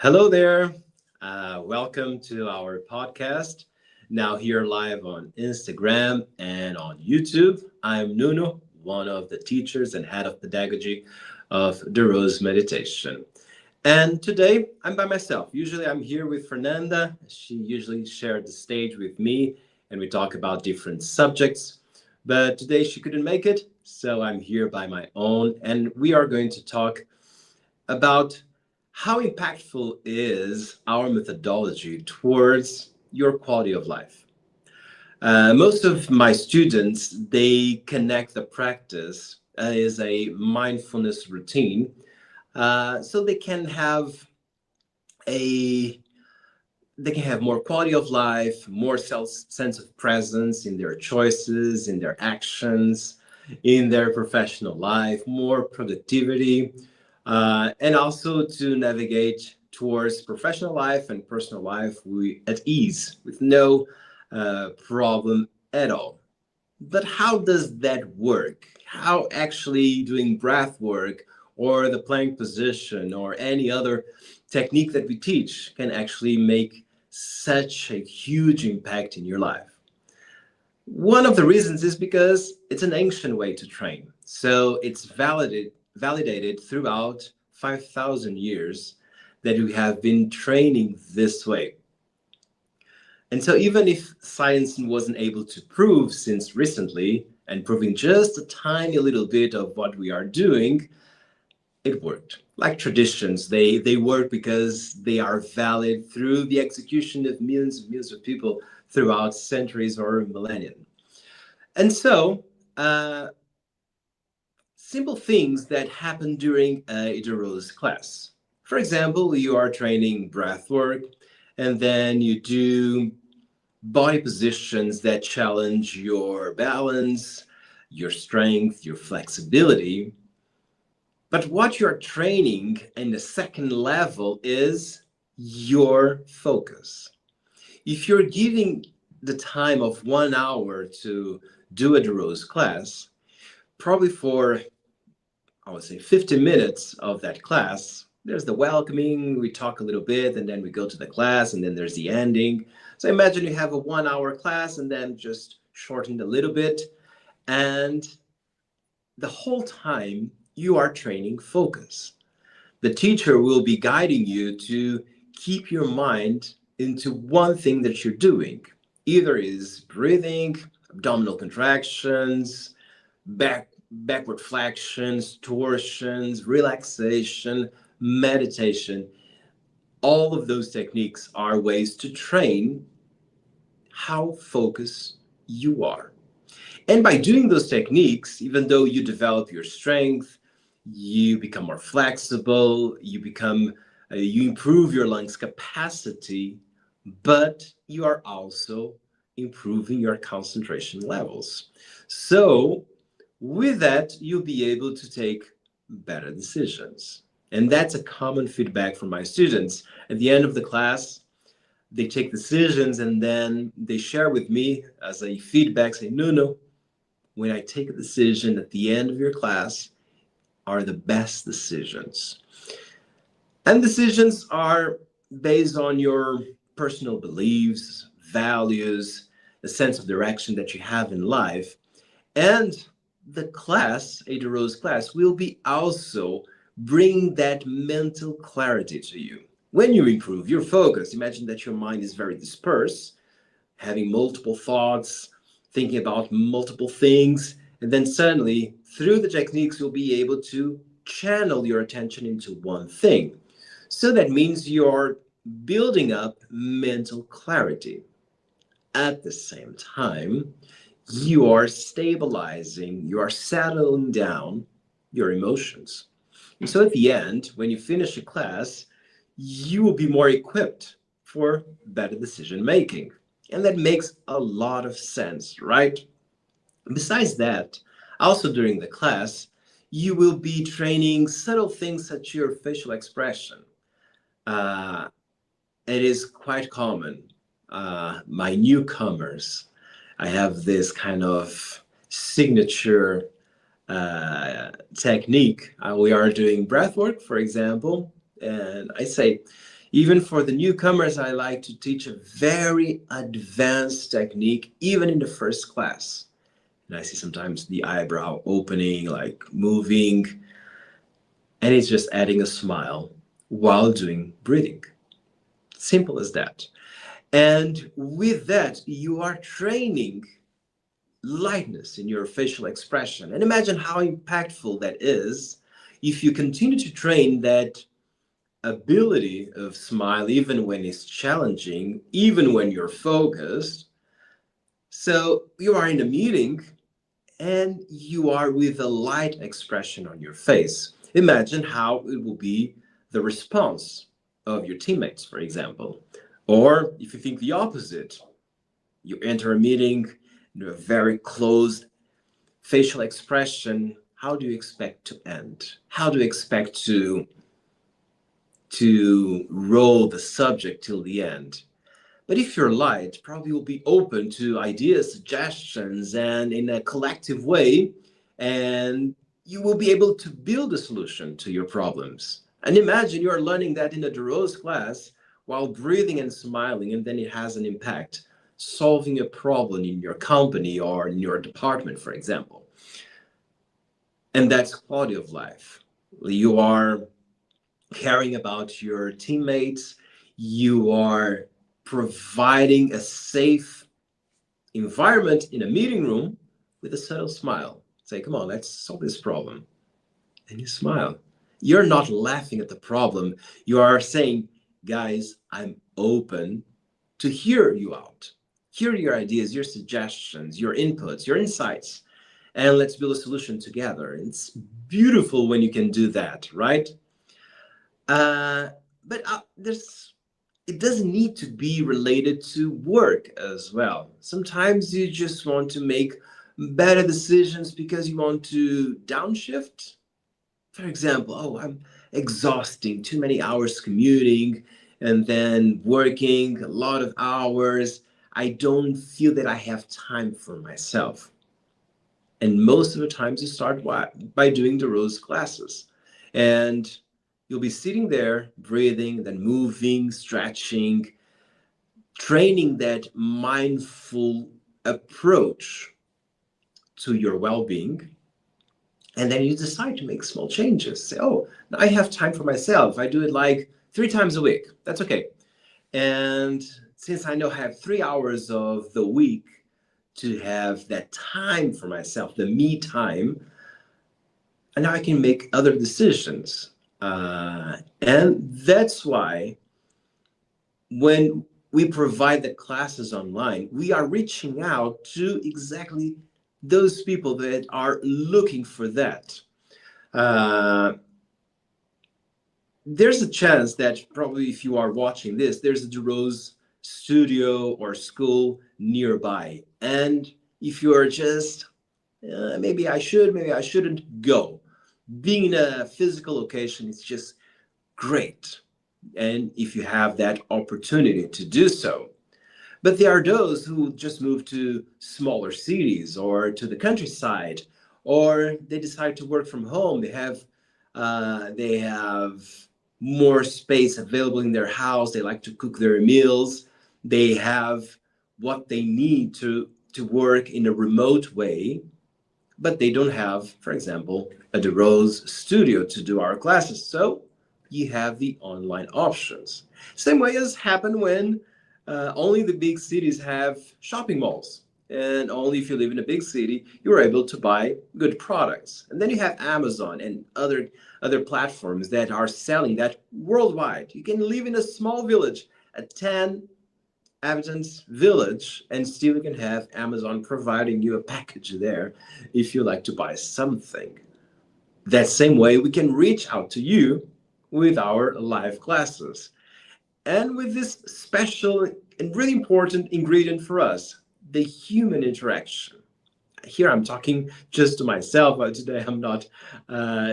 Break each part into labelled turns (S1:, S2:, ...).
S1: Hello there. Welcome to our podcast. Now, here live on Instagram and on YouTube. I'm Nuno, one of the teachers and head of pedagogy of the Rose Meditation. And today I'm by myself. Usually I'm here with Fernanda. She usually shared the stage with me and we talk about different subjects. But today she couldn't make it, so I'm here by my own. And we are going to talk about how impactful is our methodology towards your quality of life. Most of my students, they connect the practice as a mindfulness routine, so a they can have more quality of life, more sense of presence in their choices, in their actions, in their professional life, more productivity, and also to navigate towards professional life and personal life at ease with no problem at all. But how does that work? How actually doing breath work or the plank position or any other technique that we teach can actually make such a huge impact in your life? One of the reasons is because it's an ancient way to train. So it's validated throughout 5,000 years that we have been training this way. And so even if science wasn't able to prove since recently and proving just a tiny little bit of what we are doing, it worked. Like traditions, they work because they are valid through the execution of millions of people throughout centuries or millennia. And so, simple things that happen during a Rose class. For example, you are training breath work, and then you do body positions that challenge your balance, your strength, your flexibility. But what you're training in the second level is your focus. If you're giving the time of 1 hour to do a Rose class, probably for, I would say, 50 minutes of that class, there's the welcoming, we talk a little bit, and then we go to the class, and then there's the ending. So imagine you have a 1 hour class and then just shortened a little bit. And the whole time you are training focus. The teacher will be guiding you to keep your mind into one thing that you're doing. Either is breathing, abdominal contractions, backward flexions, torsions, relaxation, meditation. All of those techniques are ways to train how focused you are. And by doing those techniques, even though you develop your strength, you become more flexible, you improve your lungs capacity, but you are also improving your concentration levels. So with that, you'll be able to take better decisions. And that's a common feedback from my students. At the end of the class, they take decisions and then they share with me as a feedback, say, no, when I take a decision at the end of your class are the best decisions. And decisions are based on your personal beliefs, values, the sense of direction that you have in life. And the class, Ada Rose class, will be also bring that mental clarity to you. When you improve your focus, imagine that your mind is very dispersed, having multiple thoughts, thinking about multiple things, and then suddenly, through the techniques, you'll be able to channel your attention into one thing. So that means you're building up mental clarity. At the same time, you are stabilizing, you are settling down your emotions. And so at the end, when you finish a class, you will be more equipped for better decision making. And that makes a lot of sense, right? Besides that, also during the class, you will be training subtle things such as your facial expression. Uh, it is quite common. My newcomers, I have this kind of signature technique. We are doing breath work, for example, and I say, Even for the newcomers, I like to teach a very advanced technique, even in the first class. And I see sometimes the eyebrow opening, like moving, and it's just adding a smile while doing breathing. Simple as that. And with that, you are training lightness in your facial expression. And imagine how impactful that is if you continue to train that ability of smile even when it's challenging, even when you're focused. So you are in a meeting and you are with a light expression on your face. Imagine how it will be the response of your teammates, for example. Or if you think the opposite, you enter a meeting, a very closed facial expression, how do you expect to end? How do you expect to roll the subject till the end? But if you're light, probably will be open to ideas, suggestions, and in a collective way, and you will be able to build a solution to your problems. And imagine you are learning that in a DeRose class while breathing and smiling, and then it has an impact, solving a problem in your company or in your department, for example. And that's quality of life. You are caring about your teammates, you are providing a safe environment in a meeting room with a subtle smile. Say, come on, let's solve this problem. And you smile. You're not laughing at the problem. You are saying, guys, I'm open to hear you out, hear your ideas, your suggestions, your inputs, your insights, and let's build a solution together. It's beautiful when you can do that, right? But there's it doesn't need to be related to work as well. Sometimes you just want to make better decisions because you want to downshift. For example, oh, I'm exhausting, too many hours commuting and then working a lot of hours. I don't feel that I have time for myself. And most of the times you start by doing the Rose classes. And you'll be sitting there, breathing, then moving, stretching, training that mindful approach to your well-being. And then you decide to make small changes. Say, oh, I have time for myself. I do it like 3 times a week. That's okay. And since I know I have 3 hours of the week to have that time for myself, the me time, and now I can make other decisions. And that's why when we provide the classes online, we are reaching out to exactly those people that are looking for that. Uh, there's a chance that probably if you are watching this, there's a DeRose studio or school nearby. And if you're just, maybe I should, maybe I shouldn't go. Being in a physical location is just great. And if you have that opportunity to do so. But there are those who just move to smaller cities or to the countryside, or they decide to work from home. They have more space available in their house. They like to cook their meals. They have what they need to work in a remote way, but they don't have, for example, a DeRose studio to do our classes. So you have the online options. Same way as happen when only the big cities have shopping malls. And only if you live in a big city, you're able to buy good products. And then you have Amazon and other platforms that are selling that worldwide. You can live in a small village, a 10 inhabitants village, and still you can have Amazon providing you a package there if you like to buy something. That same way, we can reach out to you with our live classes. And with this special and really important ingredient for us, the human interaction. Here I'm talking just to myself, but today I'm not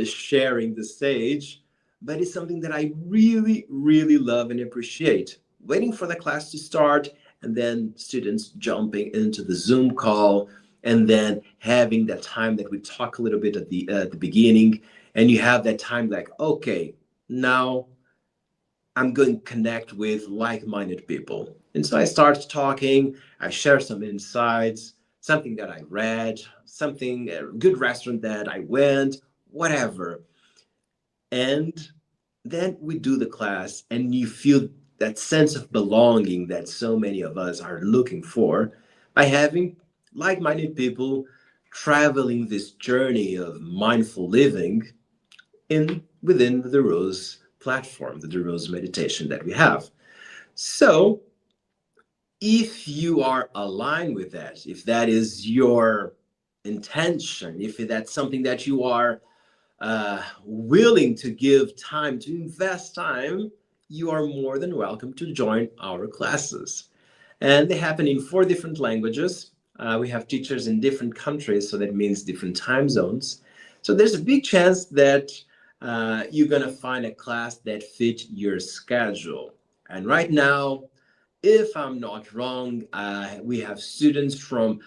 S1: sharing the stage, but it's something that I really, really love and appreciate. Waiting for the class to start and then students jumping into the Zoom call and then having that time that we talk a little bit at the beginning, and you have that time like, okay, now I'm going to connect with like-minded people. And so I start talking, I share some insights, something that I read, something, a good restaurant that I went, whatever. And then we do the class, and you feel that sense of belonging that so many of us are looking for by having like-minded people traveling this journey of mindful living in within the Rose platform, the Rose meditation that we have. So if you are aligned with that, if that is your intention, if that's something that you are willing to give time, to invest time, you are more than welcome to join our classes. And they happen in 4 different languages. We have teachers in different countries, so that means different time zones. So there's a big chance that you're going to find a class that fits your schedule. And right now, if I'm not wrong, we have students from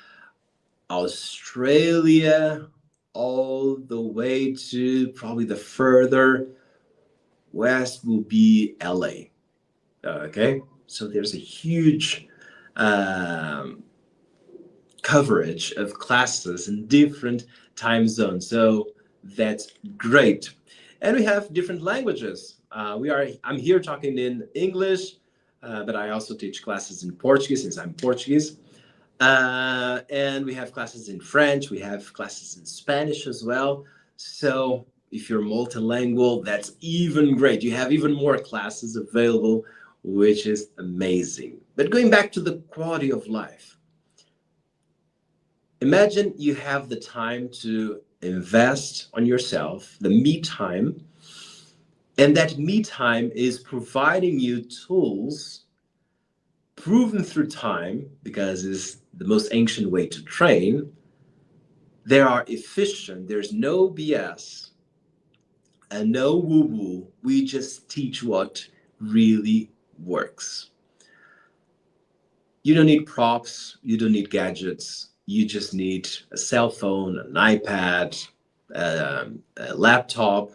S1: Australia all the way to probably the further west will be LA. Okay, so there's a huge um, coverage of classes in different time zones. So that's great. And we have different languages. I'm here talking in English, but I also teach classes in Portuguese since I'm Portuguese. And we have classes in French, we have classes in Spanish as well. So if you're multilingual, that's even great. You have even more classes available, which is amazing. But going back to the quality of life, imagine you have the time to invest on yourself, the me time, and that me time is providing you tools proven through time, because it's the most ancient way to train. They are efficient. There's no BS and no woo-woo. We just teach what really works. You don't need props. You don't need gadgets. You just need a cell phone, an iPad, a laptop,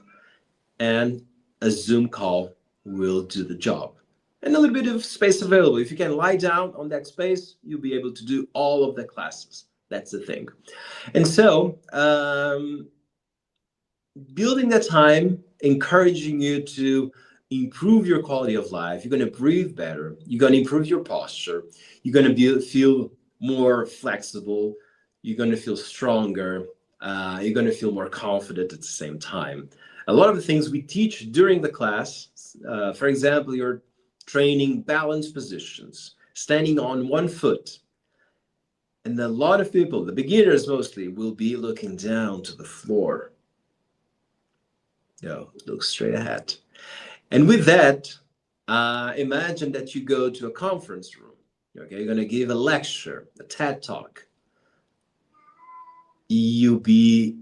S1: and a Zoom call will do the job. And a little bit of space available. If you can lie down on that space, you'll be able to do all of the classes. That's the thing. And so, building that time, encouraging you to improve your quality of life. You're going to breathe better. You're going to improve your posture. You're going to feel more flexible. You're going to feel stronger. You're going to feel more confident at the same time. A lot of the things we teach during the class, for example, you're training balance positions, standing on one foot. And a lot of people, the beginners mostly, will be looking down to the floor. No, look straight ahead. And with that, imagine that you go to a conference room. Okay, you're going to give a lecture, a TED talk. You'll be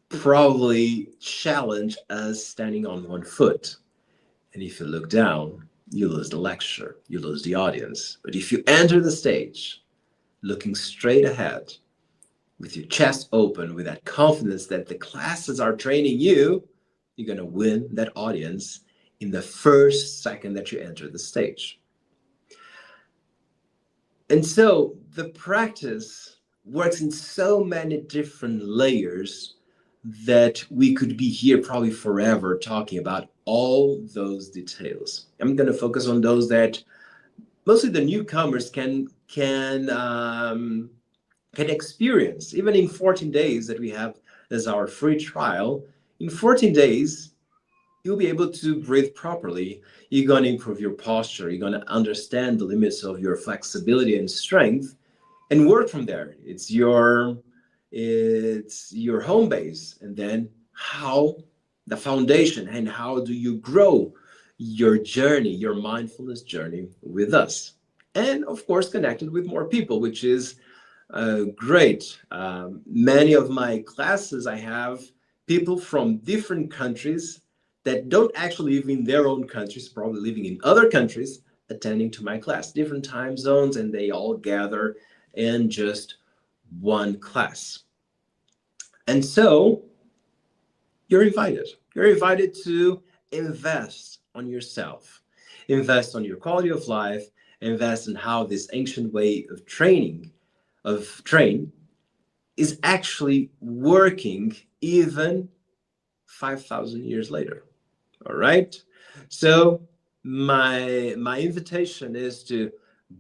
S1: probably challenged as standing on one foot. And if you look down, you lose the lecture, you lose the audience. But if you enter the stage looking straight ahead, with your chest open, with that confidence that the classes are training you, you're going to win that audience in the first second that you enter the stage. And so the practice works in so many different layers that we could be here probably forever talking about all those details. I'm going to focus on those that mostly the newcomers can experience. Even in 14 days that we have as our free trial, in 14 days, you'll be able to breathe properly. You're going to improve your posture. You're going to understand the limits of your flexibility and strength and work from there. It's your home base. And then how the foundation, and how do you grow your journey, your mindfulness journey with us? And of course, connected with more people, which is great. Many of my classes, I have people from different countries that don't actually live in their own countries, probably living in other countries, attending to my class, different time zones, and they all gather in just one class. And so you're invited. You're invited to invest on yourself. invest on your quality of life, invest in how this ancient way of training, of train, is actually working even 5,000 years later. All right. So my invitation is to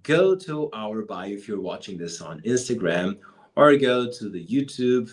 S1: go to our bio if you're watching this on Instagram, or go to the YouTube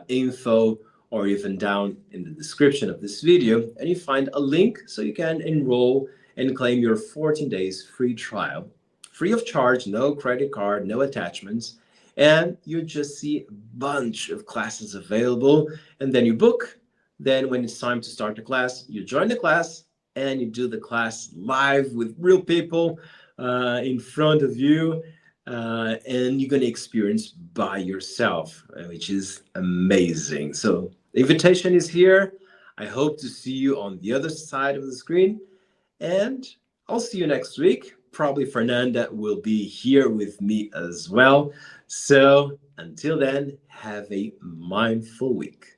S1: info, or even down in the description of this video, and you find a link so you can enroll and claim your 14 days free trial, free of charge, no credit card, no attachments, and you just see a bunch of classes available, and then you book. Then when it's time to start the class, you join the class and you do the class live with real people in front of you, and you're going to experience by yourself, which is amazing. So the invitation is here. I hope to see you on the other side of the screen, and I'll see you next week. Probably Fernanda will be here with me as well. So until then, have a mindful week.